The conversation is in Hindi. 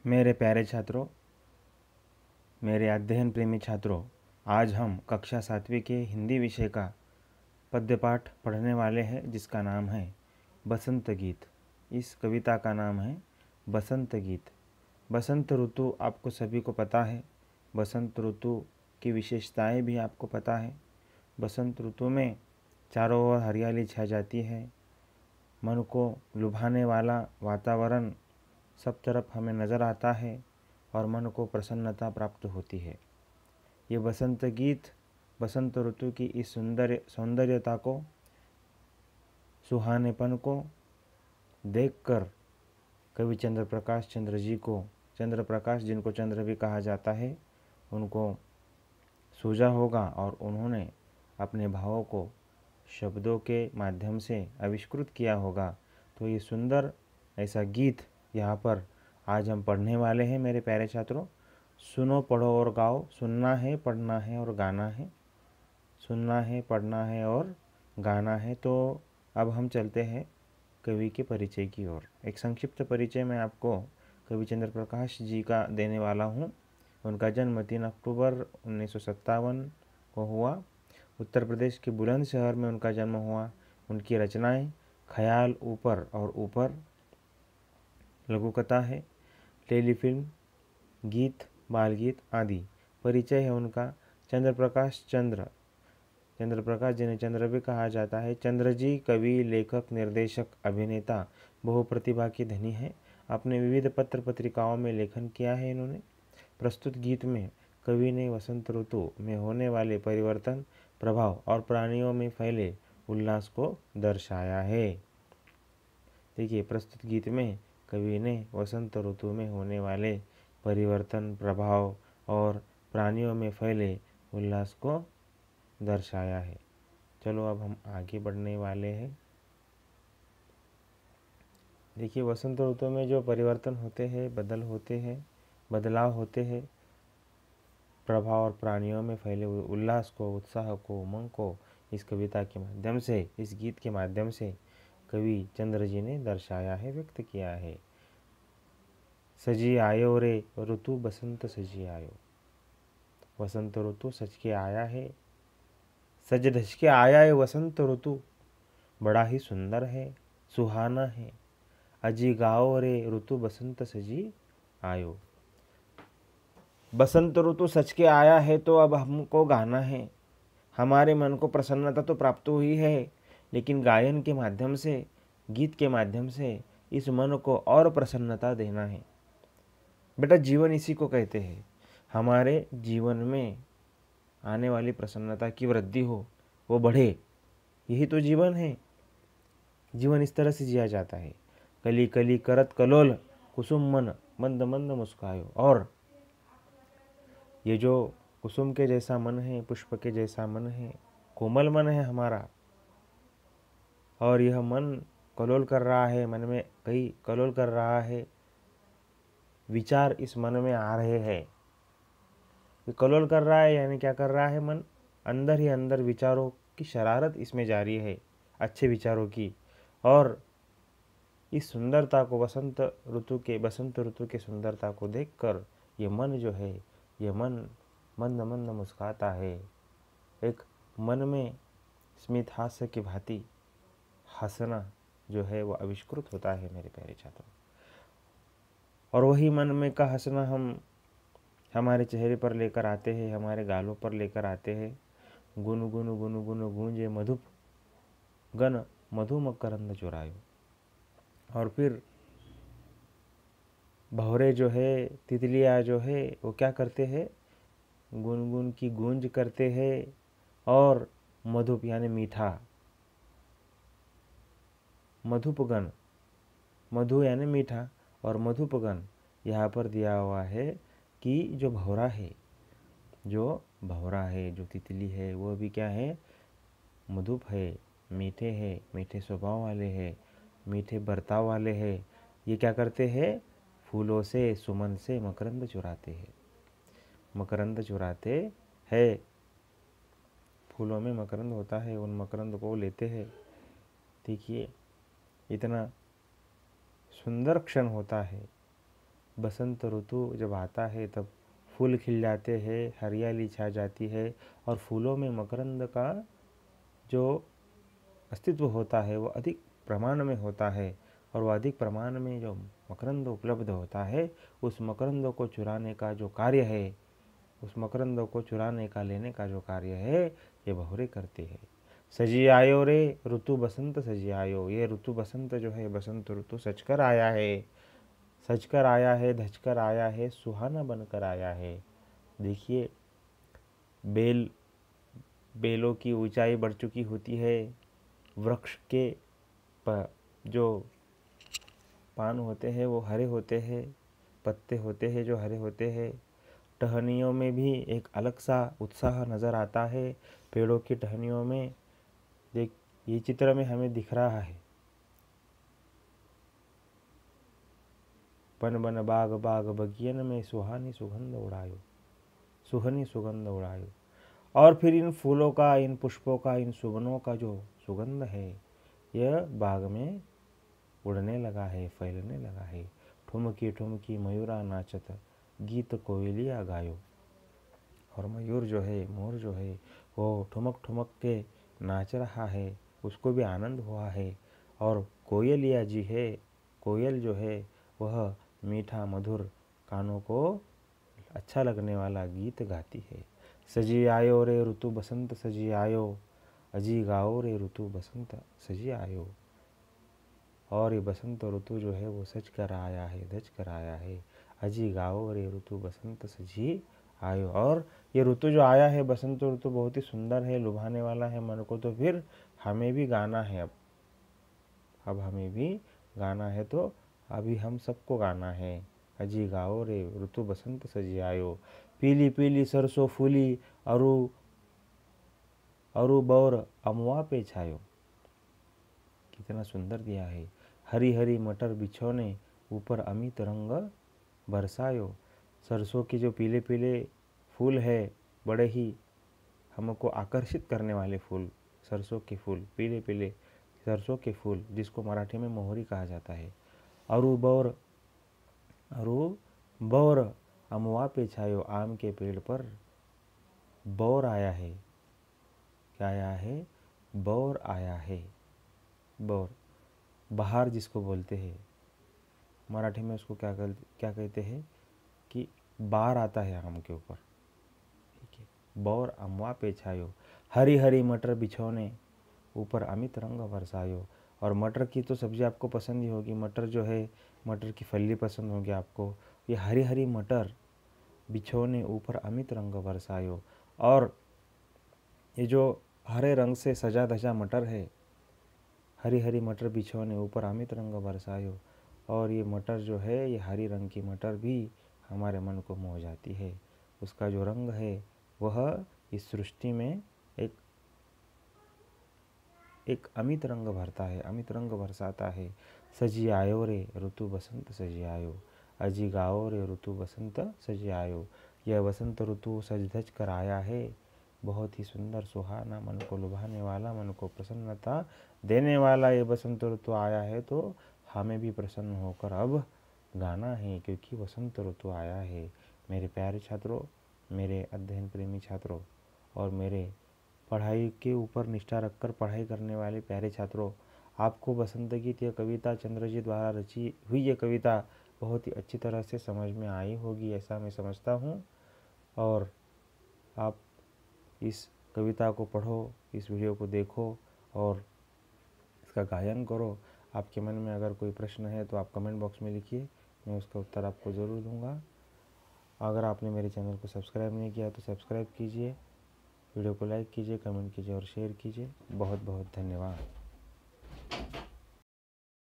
मेरे प्यारे छात्रों, मेरे अध्ययन प्रेमी छात्रों, आज हम कक्षा 7वीं के हिंदी विषय का पद्य पाठ पढ़ने वाले हैं, जिसका नाम है बसंत गीत। इस कविता का नाम है बसंत गीत। बसंत ऋतु आपको सभी को पता है। बसंत ऋतु की विशेषताएं भी आपको पता है। बसंत ऋतु में चारों ओर हरियाली छा जाती है। मन को लुभाने वाला वातावरण सब तरफ हमें नज़र आता है और मन को प्रसन्नता प्राप्त होती है। ये बसंत गीत बसंत ऋतु की इस सौंदर्यता को, सुहानेपन को देखकर कवि चंद्र प्रकाश चंद्र जी को, चंद्र प्रकाश जिनको चंद्र भी कहा जाता है, उनको सूझा होगा और उन्होंने अपने भावों को शब्दों के माध्यम से आविष्कृत किया होगा। तो ये सुंदर ऐसा गीत यहाँ पर आज हम पढ़ने वाले हैं। मेरे प्यारे छात्रों, सुनो, पढ़ो और गाओ। सुनना है, पढ़ना है और गाना है। सुनना है, पढ़ना है और गाना है। तो अब हम चलते हैं कवि के परिचय की ओर। एक संक्षिप्त परिचय मैं आपको कवि चंद्र प्रकाश जी का देने वाला हूँ। उनका जन्म 3 अक्टूबर 1957 को हुआ। उत्तर प्रदेश के बुलंदशहर में उनका जन्म हुआ। उनकी रचनाएं ख्याल, ऊपर और ऊपर, लघुकथा है, टेलीफिल्म, गीत, बाल गीत आदि। परिचय है उनका। चंद्र प्रकाश जिन्हें चंद्र भी कहा जाता है। चंद्र जी कवि, लेखक, निर्देशक, अभिनेता, बहुप्रतिभा के धनी हैं। अपने विविध पत्र पत्रिकाओं में लेखन किया है इन्होंने। प्रस्तुत गीत में कवि ने वसंत ऋतु में होने वाले परिवर्तन, प्रभाव और प्राणियों में फैले उल्लास को दर्शाया है। देखिए, प्रस्तुत गीत में कवि ने वसंत ऋतु में होने वाले परिवर्तन, प्रभाव और प्राणियों में फैले उल्लास को दर्शाया है। चलो अब हम आगे बढ़ने वाले हैं। देखिए, वसंत ऋतु में जो परिवर्तन होते हैं, बदलाव होते हैं, प्रभाव और प्राणियों में फैले हुए उल्लास को, उत्साह को, उमंग को इस कविता के माध्यम से, इस गीत के माध्यम से कवि चंद्र जी ने दर्शाया है, व्यक्त किया है। सजी आयो रे ऋतु बसंत सजी आयो। वसंत ऋतु सज के आया है, सज धज के आया है वसंत ऋतु। बड़ा ही सुंदर है, सुहाना है। अजी गाओ रे ऋतु बसंत सजी आयो। बसंत ऋतु सच के आया है तो अब हमको गाना है। हमारे मन को प्रसन्नता तो प्राप्त हुई है, लेकिन गायन के माध्यम से, गीत के माध्यम से इस मन को और प्रसन्नता देना है। बेटा, जीवन इसी को कहते हैं। हमारे जीवन में आने वाली प्रसन्नता की वृद्धि हो, वो बढ़े, यही तो जीवन है। जीवन इस तरह से जिया जाता है। कली कली करत कलोल, कुसुम मन मंद मंद मुस्कायो। और ये जो कुसुम के जैसा मन है, पुष्प के जैसा मन है, कोमल मन है हमारा, और यह मन कलोल कर रहा है, मन में कई कलोल कर रहा है, विचार इस मन में आ रहे हैं। ये कलोल कर रहा है यानी क्या कर रहा है? मन अंदर ही अंदर विचारों की शरारत इसमें जारी है, अच्छे विचारों की। और इस सुंदरता को, बसंत ऋतु के सुंदरता को देखकर ये मन जो है, ये मन मंद मंद मुस्काता है। एक मन में स्मित हास्य की भांति हंसना जो है वो आविष्कृत होता है मेरे प्यारे छात्रों। और वही मन में का हंसना हम हमारे चेहरे पर लेकर आते हैं, हमारे गालों पर लेकर आते हैं। गुन गुन गुन गुन गूंजे मधुप गन मधु मकरंद चुरायो। और फिर भौरे जो है, तितलियाँ जो है, वो क्या करते हैं? गुनगुन की गूंज करते हैं। और मधुप यानी मीठा, मधुपगन, मधु यानी मीठा और मधुपगन यहाँ पर दिया हुआ है कि जो भौरा है, जो तितली है, वो भी क्या है? मधुप है, मीठे हैं, मीठे स्वभाव वाले हैं, मीठे बर्ताव वाले हैं। ये क्या करते हैं? फूलों से, सुमन से मकरंद चुराते हैं। मकरंद चुराते हैं, फूलों में मकरंद होता है, उन मकरंद को लेते हैं। देखिए, इतना सुंदर क्षण होता है बसंत ऋतु जब आता है तब फूल खिल जाते हैं, हरियाली छा जाती है और फूलों में मकरंद का जो अस्तित्व होता है वो अधिक प्रमाण में होता है। और वह अधिक प्रमाण में जो मकरंद उपलब्ध होता है, उस मकरंद को चुराने का जो कार्य है, उस मकरंद को चुराने का, लेने का जो कार्य है, ये भंवरे करते हैं। सजी आयो रे ऋतु बसंत सजी आयो। ये ऋतु बसंत जो है, बसंत ऋतु सजकर आया है, सजकर आया है, धजकर आया है, सुहाना बनकर आया है। देखिए, बेलों की ऊंचाई बढ़ चुकी होती है, वृक्ष के जो पान होते हैं वो हरे होते हैं, पत्ते होते हैं जो हरे होते हैं। टहनियों में भी एक अलग सा उत्साह नज़र आता है। पेड़ों की टहनियों में देख, ये चित्र में हमें दिख रहा है, बन बन बाग बाग बगियन में सुहानी सुगंध उड़ायो, सुहनी सुगंध उड़ायो। और फिर इन फूलों का, इन पुष्पों का, इन सुगनों का जो सुगंध है, यह बाग में उड़ने लगा है, फैलने लगा है। ठुमकी ठुमकी मयूरा नाचत, गीत कोयलिया गायो। और मयूर जो है, मोर जो है, वो ठुमक ठुमक के नाच रहा है, उसको भी आनंद हुआ है। और कोयलिया जी है, कोयल जो है, वह मीठा मधुर कानों को अच्छा लगने वाला गीत गाती है। सजी आयो रे ऋतु बसंत सजी आयो, अजी गाओ रे ऋतु बसंत सजी आयो। और ये बसंत ऋतु जो है वो सज कर आया है, धज कर आया है। अजी गाओ रे ऋतु बसंत सजी आयो। और ये ऋतु जो आया है, बसंत ऋतु, बहुत ही सुंदर है, लुभाने वाला है मन को। तो फिर हमें भी गाना है, अब हमें भी गाना है। तो अभी हम सबको गाना है। अजी गाओ रे ऋतु बसंत सजी आयो। पीली पीली सरसों फूली, अरु अरु बौर अमुआ पे छायो। कितना सुंदर दिया है। हरी हरी मटर बिछौने, ऊपर अमित रंग बरसायो। सरसों के जो पीले पीले फूल है, बड़े ही हमको आकर्षित करने वाले फूल, सरसों के फूल, पीले पीले सरसों के फूल, जिसको मराठी में मोहरी कहा जाता है। अरु बौर अमुआ पे छायो। आम के पेड़ पर बौर आया है। क्या आया है? बौर आया है। बौर, बहार जिसको बोलते हैं, मराठी में उसको क्या कहते हैं कि बार आता है आम के ऊपर। ठीक है, बौर अमुआ पे छायो। हरी हरी मटर बिछौने, ऊपर अमित रंग बरसायो। और मटर की तो सब्ज़ी आपको पसंद ही होगी। मटर जो है, मटर की फली पसंद होगी आपको। ये हरी हरी मटर बिछौने, ऊपर अमित रंग बरसायो। और ये जो हरे रंग से सजा धजा मटर है, हरी हरी मटर बिछौने, ऊपर अमित रंग बरसायो। और ये मटर जो है, ये हरी रंग की मटर भी हमारे मन को मोह जाती है। उसका जो रंग है वह इस सृष्टि में एक अमित रंग भरता है, अमित रंग बरसाता है। सजी आयो रे ऋतु बसंत सजी आयो, अजी गाओ रे ऋतु बसंत सजी आयो। यह बसंत ऋतु सज धज कर आया है, बहुत ही सुंदर, सुहाना, मन को लुभाने वाला, मन को प्रसन्नता देने वाला ये बसंत ऋतु आया है। तो हमें भी प्रसन्न होकर अब गाना है, क्योंकि बसंत ऋतु आया है। मेरे प्यारे छात्रों, मेरे अध्ययन प्रेमी छात्रों और मेरे पढ़ाई के ऊपर निष्ठा रखकर पढ़ाई करने वाले प्यारे छात्रों, आपको बसंत गीत, यह कविता चंद्र जी द्वारा रची हुई ये कविता बहुत ही अच्छी तरह से समझ में आई होगी, ऐसा मैं समझता हूँ। और आप इस कविता को पढ़ो, इस वीडियो को देखो और इसका गायन करो। आपके मन में अगर कोई प्रश्न है तो आप कमेंट बॉक्स में लिखिए, मैं उसका उत्तर आपको ज़रूर दूंगा। अगर आपने मेरे चैनल को सब्सक्राइब नहीं किया तो सब्सक्राइब कीजिए, वीडियो को लाइक कीजिए, कमेंट कीजिए और शेयर कीजिए। बहुत बहुत धन्यवाद।